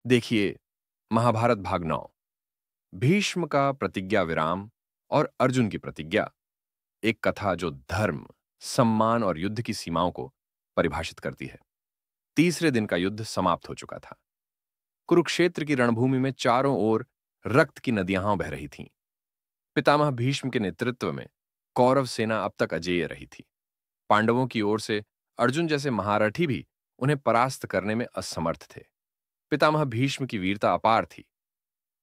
देखिए, महाभारत भाग 9। भीष्म का प्रतिज्ञा विराम और अर्जुन की प्रतिज्ञा, एक कथा जो धर्म, सम्मान और युद्ध की सीमाओं को परिभाषित करती है। तीसरे दिन का युद्ध समाप्त हो चुका था। कुरुक्षेत्र की रणभूमि में चारों ओर रक्त की नदियां बह रही थीं। पितामह भीष्म के नेतृत्व में कौरव सेना अब तक अजेय रही थी। पांडवों की ओर से अर्जुन जैसे महारथी भी उन्हें परास्त करने में असमर्थ थे। पितामह भीष्म की वीरता अपार थी।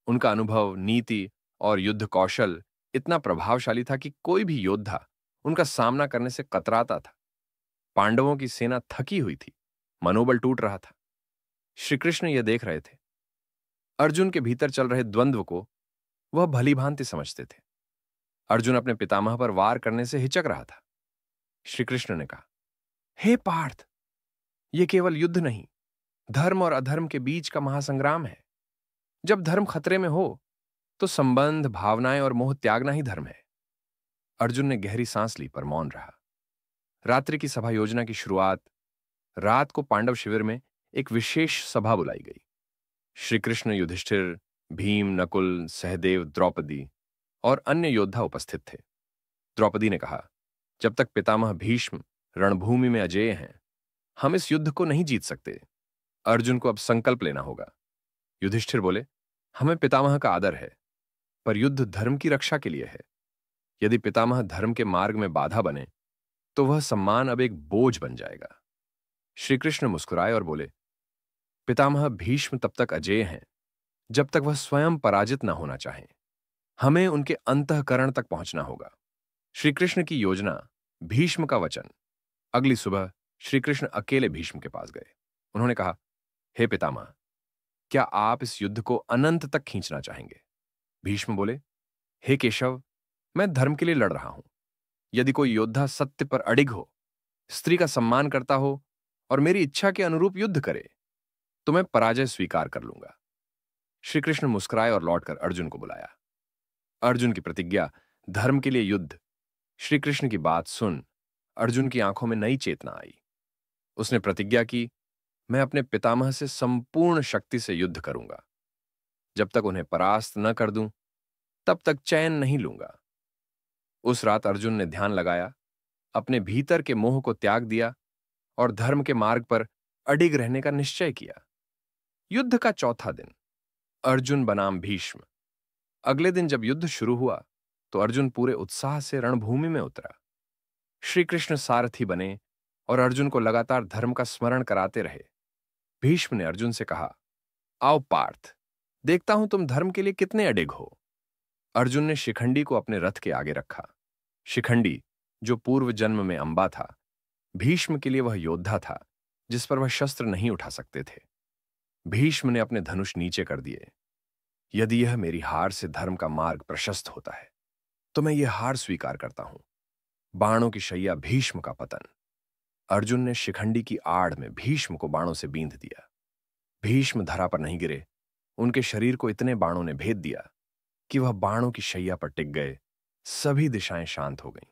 उनका अनुभव, नीति और युद्ध कौशल इतना प्रभावशाली था कि कोई भी योद्धा उनका सामना करने से कतराता था। पांडवों की सेना थकी हुई थी, मनोबल टूट रहा था। श्री कृष्ण यह देख रहे थे। अर्जुन के भीतर चल रहे द्वंद्व को वह भली भांति समझते थे। अर्जुन अपने पितामह पर वार करने से हिचक रहा था। श्री कृष्ण ने कहा, हे पार्थ, यह केवल युद्ध नहीं, धर्म और अधर्म के बीच का महासंग्राम है। जब धर्म खतरे में हो तो संबंध, भावनाएं और मोह त्यागना ही धर्म है। अर्जुन ने गहरी सांस ली पर मौन रहा। रात्रि की सभा योजना की शुरुआत। रात को पांडव शिविर में एक विशेष सभा बुलाई गई। श्री कृष्ण, युधिष्ठिर, भीम, नकुल, सहदेव, द्रौपदी और अन्य योद्धा उपस्थित थे। द्रौपदी ने कहा, जब तक पितामह भीष्म रणभूमि में अजेय हैं, हम इस युद्ध को नहीं जीत सकते। अर्जुन को अब संकल्प लेना होगा। युधिष्ठिर बोले, हमें पितामह का आदर है, पर युद्ध धर्म की रक्षा के लिए है। यदि पितामह धर्म के मार्ग में बाधा बने तो वह सम्मान अब एक बोझ बन जाएगा। श्री कृष्ण मुस्कुराए और बोले, पितामह भीष्म तब तक अजेय हैं जब तक वह स्वयं पराजित न होना चाहें। हमें उनके अंतःकरण तक पहुंचना होगा। श्री कृष्ण की योजना, भीष्म का वचन। अगली सुबह श्री कृष्ण अकेले भीष्म के पास गए। उन्होंने कहा, हे पितामह, क्या आप इस युद्ध को अनंत तक खींचना चाहेंगे? भीष्म बोले, हे केशव, मैं धर्म के लिए लड़ रहा हूं। यदि कोई योद्धा सत्य पर अडिग हो, स्त्री का सम्मान करता हो और मेरी इच्छा के अनुरूप युद्ध करे, तो मैं पराजय स्वीकार कर लूंगा। श्री कृष्ण मुस्कुराए और लौटकर अर्जुन को बुलाया। अर्जुन की प्रतिज्ञा, धर्म के लिए युद्ध। श्री कृष्ण की बात सुन अर्जुन की आंखों में नई चेतना आई। उसने प्रतिज्ञा की, मैं अपने पितामह से संपूर्ण शक्ति से युद्ध करूंगा। जब तक उन्हें परास्त न कर दूं, तब तक चैन नहीं लूंगा। उस रात अर्जुन ने ध्यान लगाया, अपने भीतर के मोह को त्याग दिया और धर्म के मार्ग पर अडिग रहने का निश्चय किया। युद्ध का चौथा दिन। अर्जुन बनाम भीष्म। अगले दिन जब युद्ध शुरू हुआ तो अर्जुन पूरे उत्साह से रणभूमि में उतरा। श्री कृष्ण सारथी बने और अर्जुन को लगातार धर्म का स्मरण कराते रहे। भीष्म ने अर्जुन से कहा, आओ पार्थ, देखता हूं तुम धर्म के लिए कितने अडिग हो। अर्जुन ने शिखंडी को अपने रथ के आगे रखा। शिखंडी, जो पूर्व जन्म में अंबा था, भीष्म के लिए वह योद्धा था जिस पर वह शस्त्र नहीं उठा सकते थे। भीष्म ने अपने धनुष नीचे कर दिए। यदि यह मेरी हार से धर्म का मार्ग प्रशस्त होता है तो मैं यह हार स्वीकार करता हूं। बाणों की शैया, भीष्म का पतन। अर्जुन ने शिखंडी की आड़ में भीष्म को बाणों से बींध दिया। भीष्म धरा पर नहीं गिरे। उनके शरीर को इतने बाणों ने भेद दिया कि वह बाणों की शैया पर टिक गए। सभी दिशाएं शांत हो गईं।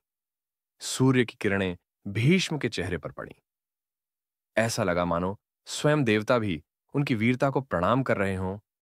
सूर्य की किरणें भीष्म के चेहरे पर पड़ी। ऐसा लगा मानो स्वयं देवता भी उनकी वीरता को प्रणाम कर रहे हों